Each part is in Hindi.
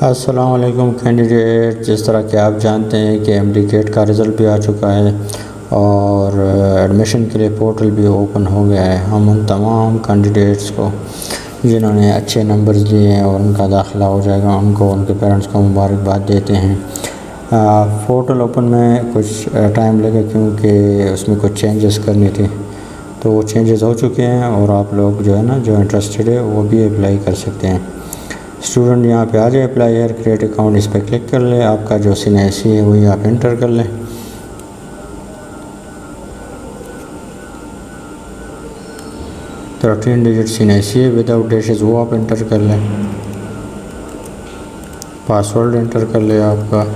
अस्सलाम वालेकुम कैंडिडेट। जिस तरह कि आप जानते हैं कि एमडी-कैट का रिज़ल्ट भी आ चुका है और एडमिशन के लिए पोर्टल भी ओपन हो गया है। हम उन तमाम कैंडिडेट्स को जिन्होंने अच्छे नंबर्स लिए हैं और उनका दाखिला हो जाएगा, उनको उनके पेरेंट्स को मुबारकबाद देते हैं। पोर्टल ओपन में कुछ टाइम लगे क्योंकि उसमें कुछ चेंजेस करनी थी, तो वो चेंजेस हो चुके हैं और आप लोग जो है ना, जो इंटरेस्टेड है वो भी अप्लाई कर सकते हैं। स्टूडेंट यहाँ पे आ जाए, अप्लाई हेयर क्रिएट अकाउंट, इस पर क्लिक कर ले। आपका जो CNIC है वही आप इंटर कर लें। तो 13 डिजिट CNIC है विदाउट डैशेस, वो आप इंटर कर लें। पासवर्ड इंटर कर ले आपका।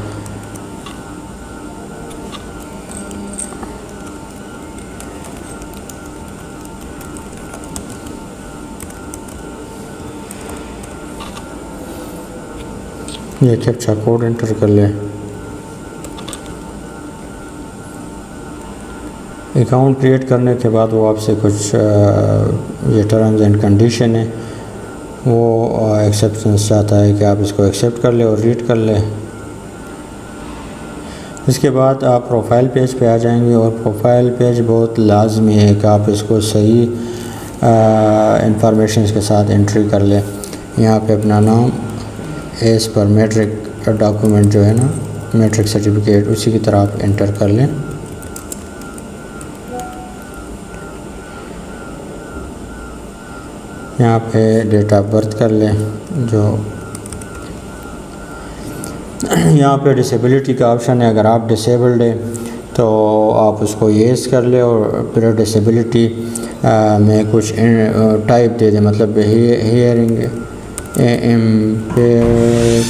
ये कैप्चा कोड इंटर कर ले। अकाउंट क्रिएट करने के बाद वो आपसे कुछ ये टर्म्स एंड कंडीशन है, वो एक्सेप्टेंस चाहता है कि आप इसको एक्सेप्ट कर ले और रीड कर ले। इसके बाद आप प्रोफाइल पेज पे आ जाएंगे और प्रोफाइल पेज बहुत लाजमी है कि आप इसको सही इंफॉर्मेशन के साथ एंट्री कर ले। यहाँ पे अपना नाम एज पर मैट्रिक डॉक्यूमेंट जो है ना, मैट्रिक सर्टिफिकेट, उसी की तरह आप एंटर कर लें। यहाँ पे डेट ऑफ बर्थ कर लें। जो यहाँ पे डिसेबिलिटी का ऑप्शन है, अगर आप डिसेबल्ड है तो आप उसको येस कर ले और फिर डिसेबिलिटी में कुछ टाइप दे दें, मतलब हियरिंग इम्पेयर्ड,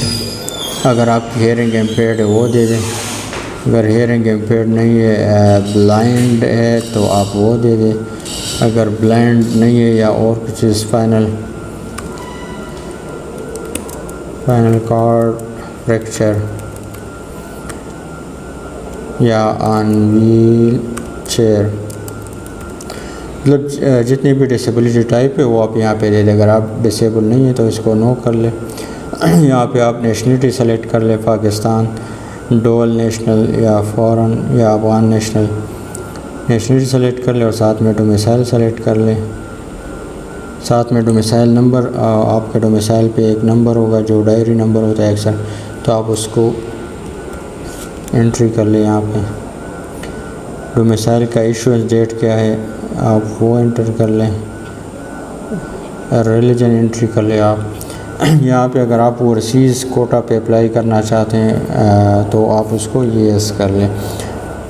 अगर आपकी हियरिंग इम्पेयर्ड है वो दे दें। अगर हियरिंग इम्पेयर्ड नहीं है, ब्लाइंड है, तो आप वो दे दें। अगर ब्लाइंड नहीं है या और कुछ चीज़, फाइनल कार्ड फ्रैक्चर या ऑन व्हील चेयर, मतलब जितनी भी डिसेबिलिटी टाइप है वो आप यहाँ पे दे दें। अगर आप डिसेबल नहीं है तो इसको नो कर ले। यहाँ पे आप नेशनलिटी सेलेक्ट कर ले, पाकिस्तान, डोल नेशनल या फॉरेन या अफगान नेशनल, नेशनलिटी सेलेक्ट कर ले और साथ में डोमिसाइल सेलेक्ट कर ले। साथ में डोमिसाइल नंबर, आपके डोमिसाइल पे एक नंबर होगा जो डायरी नंबर होता है अक्सर, तो आप उसको एंट्री कर ले। यहाँ पे डोमिसाइल का इशूएंस डेट क्या है आप वो एंटर कर लें। रिलीजन एंट्री कर ले आप। यहाँ पे अगर आप ओवरसीज़ कोटा पे अप्लाई करना चाहते हैं तो आप उसको येस कर लें।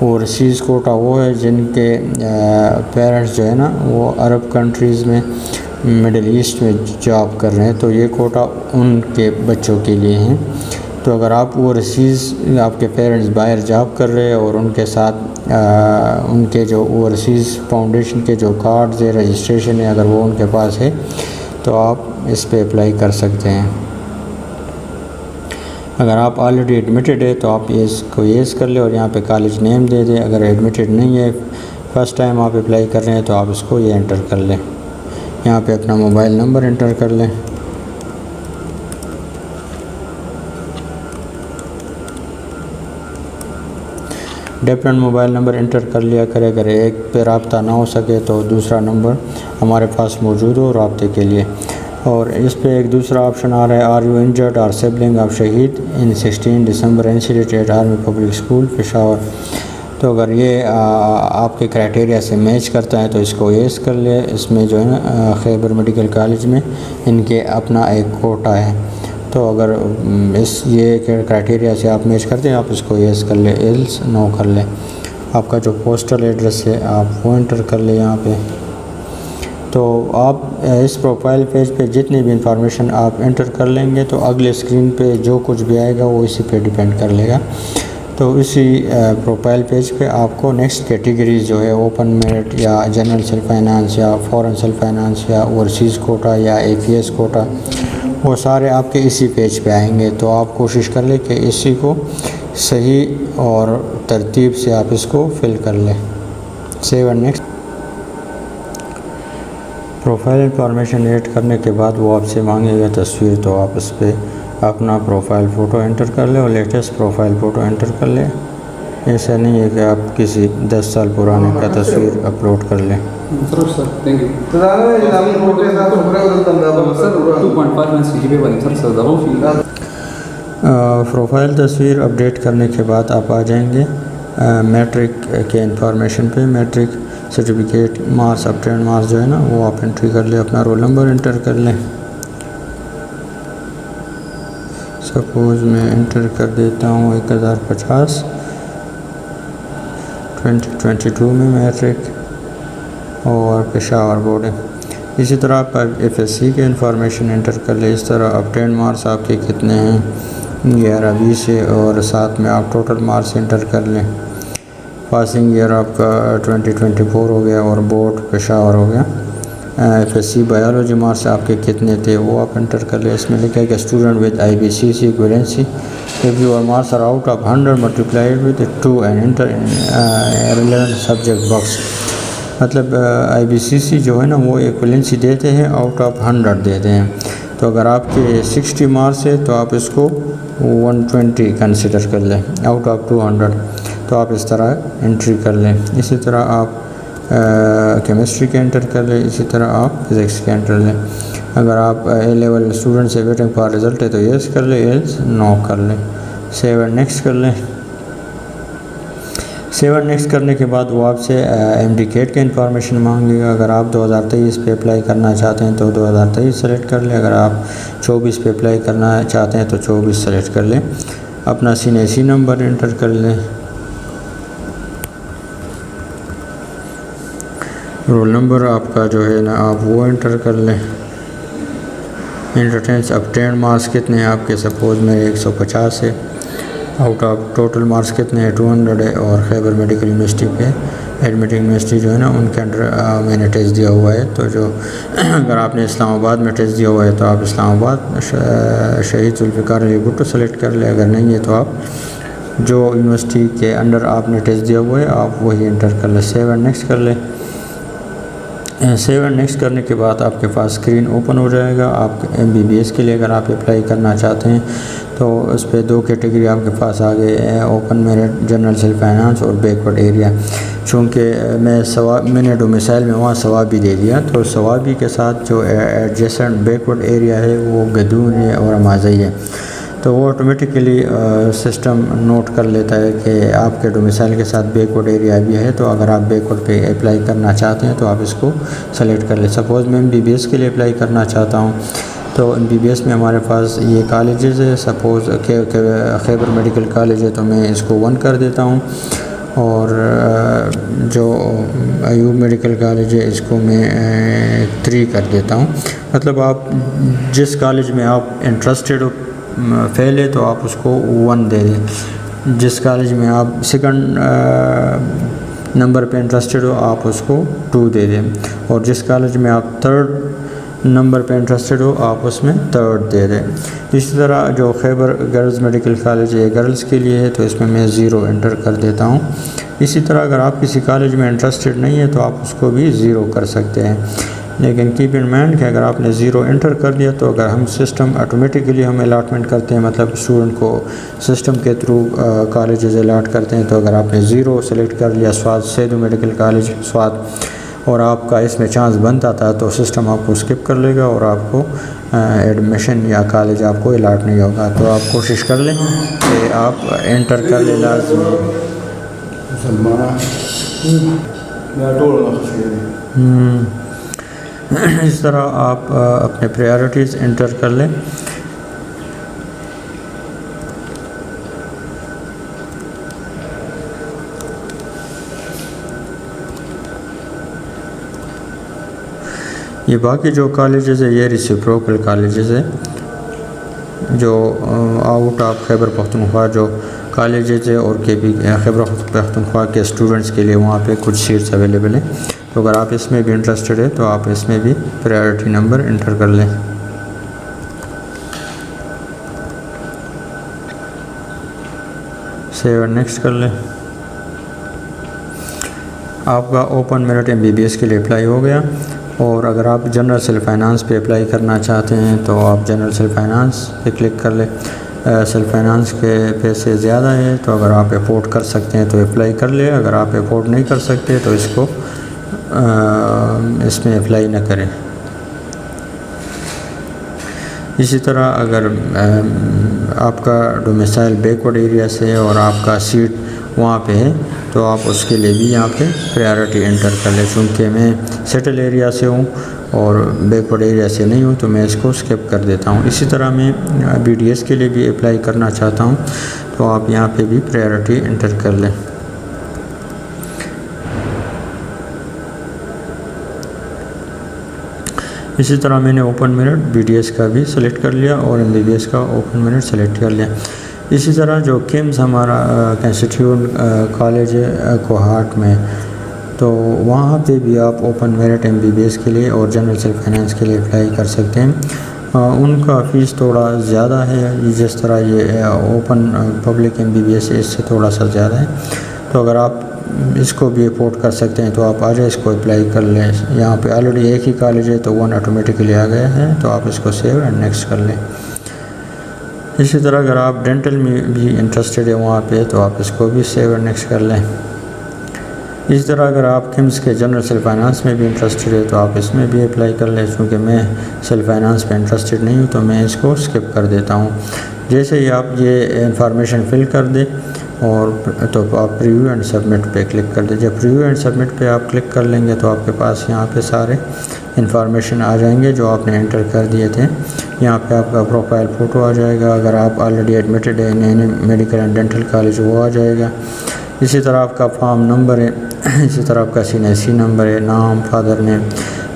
ओवरसीज़ कोटा वो है जिनके पेरेंट्स जो है ना वो अरब कंट्रीज़ में, मिडिल ईस्ट में जॉब कर रहे हैं, तो ये कोटा उनके बच्चों के लिए हैं। तो अगर आप ओवरसीज़, आपके पेरेंट्स बाहर जॉब कर रहे हैं और उनके साथ उनके जो ओवरसीज़ फाउंडेशन के जो कार्ड्स है, रजिस्ट्रेशन है, अगर वो उनके पास है तो आप इस पे अप्लाई कर सकते हैं। अगर आप ऑलरेडी एडमिटेड है तो आप इसको येस कर ले और यहाँ पे कॉलेज नेम दे दें। अगर एडमिटेड नहीं है, फर्स्ट टाइम आप अप्लाई कर रहे हैं, तो आप इसको ये एंटर कर लें। यहाँ पे अपना मोबाइल नंबर एंटर कर लें। डिफरेंट मोबाइल नंबर इंटर कर लिया करें। अगर एक पे रब्ता ना हो सके तो दूसरा नंबर हमारे पास मौजूद हो रब्ते के लिए। और इस पे एक दूसरा ऑप्शन आ रहा है, are you injured or sibling of शहीद in 16 December incident at army public school Peshawar. तो अगर ये आपके क्राइटेरिया से मैच करता है तो इसको येस कर ले। इसमें जो है ना खैबर मेडिकल कॉलेज में इनके अपना एक कोटा है, तो अगर इस ये क्राइटेरिया से आप मैच करते हैं आप इसको येस कर ले, एल्स नो कर ले। आपका जो पोस्टल एड्रेस है आप वो एंटर कर ले यहाँ पे। तो आप इस प्रोफाइल पेज पे जितनी भी इंफॉर्मेशन आप एंटर कर लेंगे तो अगले स्क्रीन पे जो कुछ भी आएगा वो इसी पे डिपेंड कर लेगा। तो इसी प्रोफाइल पेज पे आपको नेक्स्ट कैटेगरीज जो है, ओपन मेरिट या जनरल सेल्फ फाइनेंस या फॉरेन सेल्फ फाइनेंस या ओवरसीज़ कोटा या APS कोटा, वो सारे आपके इसी पेज पे आएंगे। तो आप कोशिश कर लें कि इसी को सही और तरतीब से आप इसको फिल कर लें। Save and next. Profile information add करने के बाद वो आपसे मांगेगा तस्वीर, तो आप इस पर अपना प्रोफाइल फ़ोटो एंटर कर ले और लेटेस्ट प्रोफाइल फ़ोटो एंटर कर ले। ऐसा नहीं है कि आप किसी 10 साल पुराने का तस्वीर अपलोड कर लें। Sir thank you sir 2.5 CGP वाली सर दबाओ फी प्रोफाइल तस्वीर अपडेट करने के बाद आप आ जाएंगे मैट्रिक के इंफॉर्मेशन पे। Matric certificate marks obtained marks जो है ना वो आप एंट्री कर ले, अपना रोल नंबर एंटर कर लें। सपोज़ मैं एंटर कर देता हूँ 1050 2022 में मैट्रिक और पेशावर बोर्ड है। इसी तरह आप FSC के इंफॉर्मेशन एंटर कर ले। इस तरह अपटेंड मार्क्स आपके कितने हैं 11-20 से, और साथ में आप टोटल मार्क्स एंटर कर लें। पासिंग ईयर आपका 2024 हो गया और बोर्ड पेशावर हो गया। FSC बायोलॉजी मार्क्स आपके कितने थे वो आप एंटर कर ले। इसमें लिखा है कि student with IBCC equivalency if your marks are out of 100 multiplied with 2 and enter relevant subject box. मतलब IBCC जो है ना वो इक्विवेलेंसी देते हैं, आउट ऑफ 100 देते हैं। तो अगर आपके 60 मार्क्स है तो आप इसको 120 कंसिडर कर लें आउट ऑफ 200। तो आप इस तरह एंट्री कर लें। इसी तरह आप केमिस्ट्री के एंटर कर लें, इसी तरह आप फिज़िक्स के एंटर लें। अगर आप A लेवल स्टूडेंट से वेटिंग फॉर रिज़ल्ट है तो येस कर लें, एल्स नो कर लें। सेव एंड नेक्स्ट कर लें। सेव एंड नेक्स्ट करने के बाद वो आपसे MD कैट के इंफॉर्मेशन मांगेगा। अगर आप 2023 पे अप्लाई करना चाहते हैं तो 2023 सेलेक्ट कर लें। अगर आप 24 पे अप्लाई करना चाहते हैं तो 24 सेलेक्ट कर लें। अपना CNAC नंबर एंटर कर लें। रोल नंबर आपका जो है ना आप वो एंटर कर लें। इंट्रेंस अपटेंड मार्क्स कितने हैं आपके, सपोज़ मेरे 150 है। आउट ऑफ टोटल मार्क्स कितने हैं 200 है। और खैबर मेडिकल यूनिवर्सिटी पे एडमिटिंग यूनिवर्सिटी जो है ना उनके अंडर मैंने टेस्ट दिया हुआ है। तो जो अगर आपने इस्लामाबाद में टेस्ट दिया हुआ है तो आप इस्लामाबाद शहीद जुल्फ़िकार अली भुट्टो सेलेक्ट कर ले। अगर नहीं है तो आप जो यूनिवर्सिटी के अंडर आपने टेस्ट दिया हुआ है आप वही एंटर कर ले। सेव एंड नेक्स्ट कर ले। सेव एंड नेक्स्ट करने के बाद आपके पास स्क्रीन ओपन हो जाएगा। आप MBBS के लिए अगर आप अप्लाई करना चाहते हैं तो उस पर 2 कैटेगरी आपके पास आ गए हैं, open merit, general self finance और बैकवर्ड एरिया। चूँकि मैंने डोमिसाइल में वहाँ सवाबी दे दिया तो सवाबी के साथ जो एडजेसेंट बैकवर्ड एरिया है वो गदून है और अमाज़ई है। तो वो ऑटोमेटिकली सिस्टम नोट कर लेता है कि आपके डोमिसाइल के साथ बैकवर्ड एरिया भी है। तो अगर आप बैकवर्ड पे अप्लाई करना चाहते हैं तो आप इसको सेलेक्ट कर लें। सपोज़ मैं MBBS के लिए अप्लाई करना चाहता हूँ तो MBBS में हमारे पास ये कॉलेजेस है। सपोज़ खैबर मेडिकल कॉलेज है तो मैं इसको 1 कर देता हूँ। और जो अयूब मेडिकल कॉलेज है इसको मैं 3 कर देता हूँ। मतलब आप जिस कॉलेज में आप इंटरेस्टेड हो फेल है तो आप उसको 1 दे दें। जिस कॉलेज में आप सेकंड नंबर पे इंटरेस्टेड हो आप उसको 2 दे दें। और जिस कॉलेज में आप 3rd नंबर पे इंटरेस्टेड हो आप उसमें 3rd दे दें। इसी तरह जो खैबर गर्ल्स मेडिकल कॉलेज है गर्ल्स के लिए है तो इसमें मैं 0 एंटर कर देता हूँ। इसी तरह अगर आप किसी कॉलेज में इंटरेस्टेड नहीं है तो आप उसको भी 0 कर सकते हैं। लेकिन कीप इन माइंड कि अगर आपने 0 एंटर कर दिया तो अगर हम सिस्टम ऑटोमेटिकली हम अलाटमेंट करते हैं, मतलब स्टूडेंट को सिस्टम के थ्रू कॉलेजेस अलाट करते हैं, तो अगर आपने 0 सेलेक्ट कर लिया स्वाद सैदू मेडिकल कॉलेज स्वाद और आपका इसमें चांस बनता था तो सिस्टम आपको स्किप कर लेगा और आपको एडमिशन या कॉलेज आपको अलाट नहीं होगा। तो आप कोशिश कर लें कि आप एंटर कर लें लाजमी। इस तरह आप अपने प्रायोरिटीज़ एंटर कर लें। ये बाकी जो कॉलेजेस है ये रेसिप्रोकल कॉलेजेस है जो आउट ऑफ खैबर पख्तूनख्वा जो कॉलेजेस है और के भी खैबर पख्तूनख्वा के स्टूडेंट्स के लिए वहाँ पे कुछ सीट्स अवेलेबल हैं। तो अगर आप इसमें भी इंटरेस्टेड है तो आप इसमें भी प्रायोरिटी नंबर एंटर कर लें। सेव और नेक्स्ट कर लें। आपका ओपन मेरिट MBBS के लिए अप्लाई हो गया। और अगर आप जनरल सेल्फ फाइनेंस पे अप्लाई करना चाहते हैं तो आप जनरल सेल्फ फाइनेंस पे क्लिक कर लें। सेल्फ फाइनेंस के पैसे ज़्यादा है तो अगर आप अफोर्ड कर सकते हैं तो अप्लाई कर ले, अगर आप अफोर्ड नहीं कर सकते तो इसमें अप्लाई ना करें। इसी तरह अगर आपका डोमिसाइल बैकवर्ड एरिया से है और आपका सीट वहाँ पे है तो आप उसके लिए भी यहाँ पे प्रायोरिटी एंटर कर लें। चूँकि मैं सेटल एरिया से हूँ और बैकवर्ड एरिया से नहीं हूँ तो मैं इसको स्किप कर देता हूँ। इसी तरह मैं BDS के लिए भी अप्लाई करना चाहता हूँ तो आप यहाँ पे भी प्रायोरिटी एंटर कर लें। इसी तरह मैंने ओपन मेरिट BDS का भी सिलेक्ट कर लिया और MBBS का ओपन मेरिट सेलेक्ट कर लिया। इसी तरह जो किम्स हमारा कंस्टिट्यूट कॉलेज है कोहाट में, तो वहाँ पे भी आप ओपन मेरिट MBBS के लिए और जनरल सेल्फ फाइनेंस के लिए अप्लाई कर सकते हैं। उनका फ़ीस थोड़ा ज़्यादा है, जिस तरह ये ओपन पब्लिक MBBS है इससे थोड़ा सा ज़्यादा है। तो अगर आप इसको भी अफोर्ड कर सकते हैं तो आप आज इसको अप्लाई कर लें। यहाँ पे ऑलरेडी एक ही कॉलेज है तो वन ऑटोमेटिकली आ गया है, तो आप इसको सेव एंड नेक्स्ट कर लें। इसी तरह अगर आप डेंटल में भी इंटरेस्टेड है वहाँ पे तो आप इसको भी सेव एंड नेक्स्ट कर लें। इसी तरह अगर आप किम्स के जनरल सेल्फ फाइनेंस में भी इंटरेस्टेड है तो आप इसमें भी अप्लाई कर लें। क्योंकि मैं सेल्फ फाइनेंस पे इंटरेस्टेड नहीं हूँ तो मैं इसको स्किप कर देता हूँ। जैसे ही आप ये इंफॉर्मेशन फिल कर दें और तो आप प्रीव्यू एंड सबमिट पे क्लिक कर दें। जब प्रीव्यू एंड सबमिट पे आप क्लिक कर लेंगे तो आपके पास यहाँ पे सारे इंफॉर्मेशन आ जाएंगे जो आपने एंटर कर दिए थे। यहाँ पे आपका प्रोफाइल फ़ोटो आ जाएगा, अगर आप ऑलरेडी एडमिटेड है इन मेडिकल एंड डेंटल कॉलेज वो आ जाएगा। इसी तरह आपका फॉर्म नंबर है, इसी तरह आपका CNC नंबर है, नाम, फादर नेम।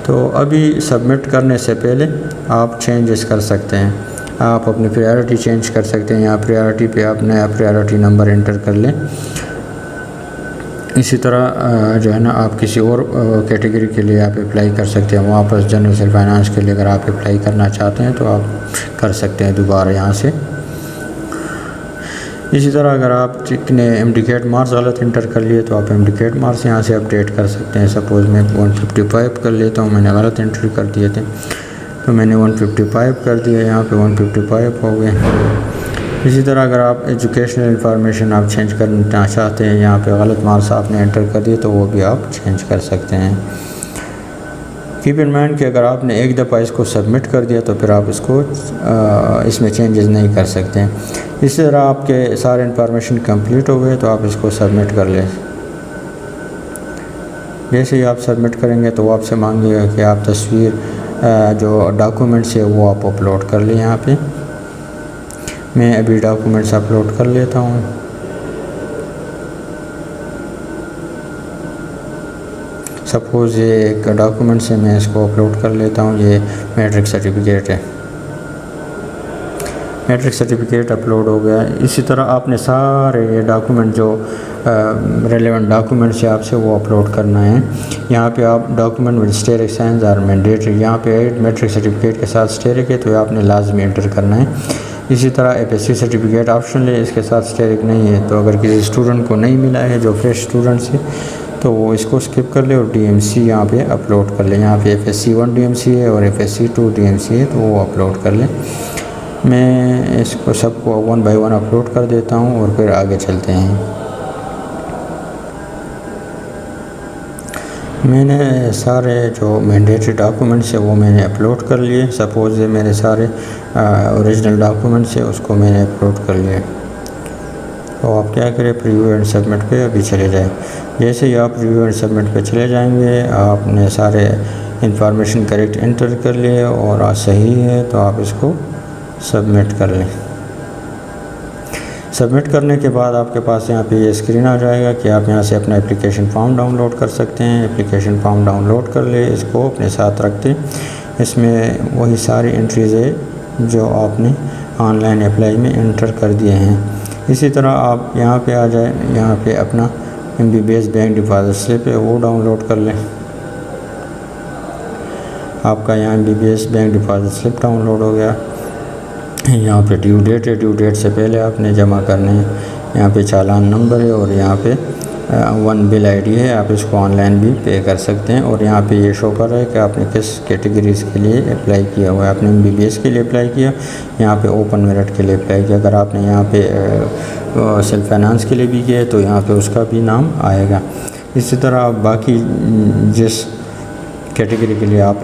तो अभी सबमिट करने से पहले आप चेंजेस कर सकते हैं, आप अपनी प्रायोरिटी चेंज कर सकते हैं। यहाँ प्रायोरिटी पे आप नया प्रायोरिटी नंबर एंटर कर लें। इसी तरह जो है ना आप किसी और कैटेगरी के लिए आप अप्लाई कर सकते हैं। वापस जनरल सेल्फ फाइनेंस के लिए अगर आप अप्लाई करना चाहते हैं तो आप कर सकते हैं दोबारा यहाँ से। इसी तरह अगर आप ने MDCAT मार्क्स गलत इंटर कर लिए तो आप MDCAT मार्क्स यहाँ से अपडेट कर सकते हैं। सपोज़ मैं 155 कर लेता हूँ, मैंने गलत एंट्री कर दिए थे तो मैंने 155 कर दिया, यहाँ पे 155 हो गए। इसी तरह अगर आप एजुकेशनल इंफॉर्मेशन आप चेंज करना चाहते हैं, यहाँ पे गलत मार्क्स आपने एंटर कर दिए तो वो भी आप चेंज कर सकते हैं। कीप इन माइंड कि अगर आपने एक दफ़ा इसको सबमिट कर दिया तो फिर आप इसको इसमें चेंजेस नहीं कर सकते हैं। इसी तरह आपके सारे इंफॉर्मेशन कंप्लीट हो गए तो आप इसको सबमिट कर लें। जैसे ही आप सबमिट करेंगे तो वो आपसे मांगेगा कि आप तस्वीर जो डॉक्यूमेंट्स है वो आप अपलोड कर लें। यहाँ पे मैं अभी डॉक्यूमेंट्स अपलोड कर लेता हूँ। सपोज़ ये एक डॉक्यूमेंट से मैं इसको अपलोड कर लेता हूँ। ये मैट्रिक सर्टिफिकेट है, मैट्रिक सर्टिफिकेट अपलोड हो गया। इसी तरह आपने सारे डॉक्यूमेंट जो रेलेवेंट डॉक्यूमेंट्स है आपसे वो अपलोड करना है। यहाँ पे आप document with asterisk science are mandatory, यहाँ पे मैट्रिक सर्टिफिकेट के साथ स्टेरिक है तो आपने लाजमी एंटर करना है। इसी तरह FSC सर्टिफिकेट ऑप्शनल है, इसके साथ स्टेरिक नहीं है। तो अगर किसी स्टूडेंट को नहीं मिला है जो फ्रेश स्टूडेंट्स है तो वो इसको स्किप कर ले और DMC यहाँ पे अपलोड कर ले। यहाँ पे FSC 1 DMC है और FSC 2 DMC है तो वो अपलोड कर ले। मैं इसको सबको 1 बाय 1 अपलोड कर देता हूँ और फिर आगे चलते हैं। मैंने सारे जो मैंडेटरी डॉक्यूमेंट्स है वो मैंने अपलोड कर लिए। सपोज़ मेरे सारे ओरिजिनल डॉक्यूमेंट्स है उसको मैंने अपलोड कर लिए। तो आप क्या करें, प्रीव्यू एंड सबमिट पे अभी चले जाएं। जैसे ही आप प्रीव्यू एंड सबमिट पे चले जाएंगे आपने सारे इंफॉर्मेशन करेक्ट एंटर कर लिए और आज सही है तो आप इसको सबमिट कर लें। सबमिट करने के बाद आपके पास यहाँ पे ये स्क्रीन आ जाएगा कि आप यहाँ से अपना एप्लीकेशन फॉर्म डाउनलोड कर सकते हैं। एप्लीकेशन फॉर्म डाउनलोड कर ले, इसको अपने साथ रख दें। इसमें वही सारी एंट्रीज़ है जो आपने ऑनलाइन अप्लाई में एंटर कर दिए हैं। इसी तरह आप यहाँ पे आ जाए, यहाँ पे अपना MBBS बैंक डिपॉजिट स्लिप है वो डाउनलोड कर लें। आपका यहाँ MBBS bank deposit slip download हो गया। यहाँ पे ड्यू डेट है, ड्यू डेट से पहले आपने जमा करने हैं। यहाँ पे चालान नंबर है और यहाँ पे वन बिल आईडी है, आप इसको ऑनलाइन भी पे कर सकते हैं। और यहाँ पे ये शो कर रहा है कि आपने किस कैटेगरीज़ के लिए अप्लाई किया हुआ है। आपने MBBS के लिए अप्लाई किया, यहाँ पे ओपन मेरिट के लिए अप्लाई किया। अगर आपने यहाँ पे सेल्फ फाइनेंस के लिए भी किया तो यहाँ पे उसका भी नाम आएगा। इसी तरह आप बाकी जिस कैटेगरी के लिए आप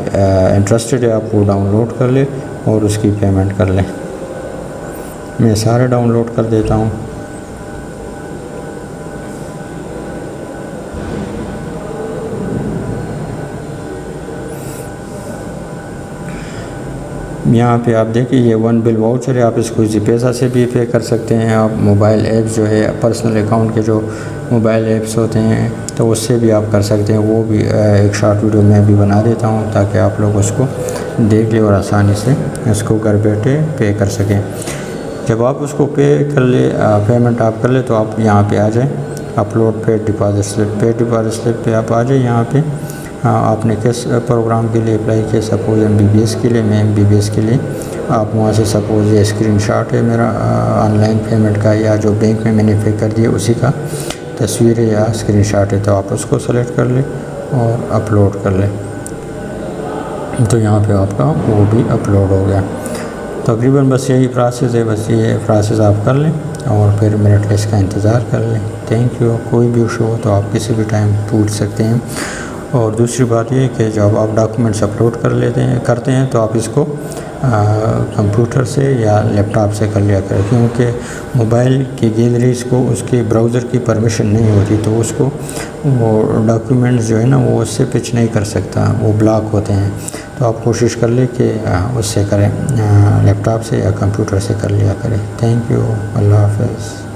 इंटरेस्टेड है आप वो डाउनलोड कर लें और उसकी पेमेंट कर लें। मैं सारे डाउनलोड कर देता हूँ। यहाँ पे आप देखिए ये वन बिल वाउचर है, आप इसको इसी पैसा से भी पे कर सकते हैं। आप मोबाइल ऐप्स जो है पर्सनल अकाउंट के जो मोबाइल ऐप्स होते हैं तो उससे भी आप कर सकते हैं। वो भी एक शॉर्ट वीडियो मैं भी बना देता हूँ ताकि आप लोग उसको देख लें और आसानी से इसको घर बैठे पे कर सकें। जब आप उसको पे कर ले पेमेंट आप कर ले तो आप यहाँ पे आ जाए अपलोड पेड डिपॉजिट स्लिप पे आप आ जाए। यहाँ पे आपने किस प्रोग्राम के लिए अप्लाई किया, सपोज़ MBBS के लिए, मैं MBBS के लिए, आप वहाँ से सपोज़ ये स्क्रीनशॉट है मेरा ऑनलाइन पेमेंट का या जो बैंक में मैंने पे कर दिया उसी का तस्वीर है या स्क्रीनशॉट है, तो आप उसको सेलेक्ट कर लें और अपलोड कर लें। तो यहाँ पे आपका वो भी अपलोड हो गया। तकरीबन बस यही प्रोसेस है, बस ये प्रोसेस आप कर लें और फिर मेरिट लिस्ट का इंतज़ार कर लें। Thank you. कोई भी इशू हो तो आप किसी भी टाइम पूछ सकते हैं। और दूसरी बात ये है कि जब आप डॉक्यूमेंट्स अपलोड करते हैं तो आप इसको कंप्यूटर से या लैपटॉप से कर लिया करें, क्योंकि मोबाइल की गैलरीज को उसके ब्राउज़र की परमिशन नहीं होती, तो उसको वो डॉक्यूमेंट्स जो है ना वो उससे पिच नहीं कर सकता, वो ब्लॉक होते हैं। तो आप कोशिश कर लें कि उससे करें, लैपटॉप से या कंप्यूटर से कर लिया करें। Thank you. अल्लाह हाफ़िज़।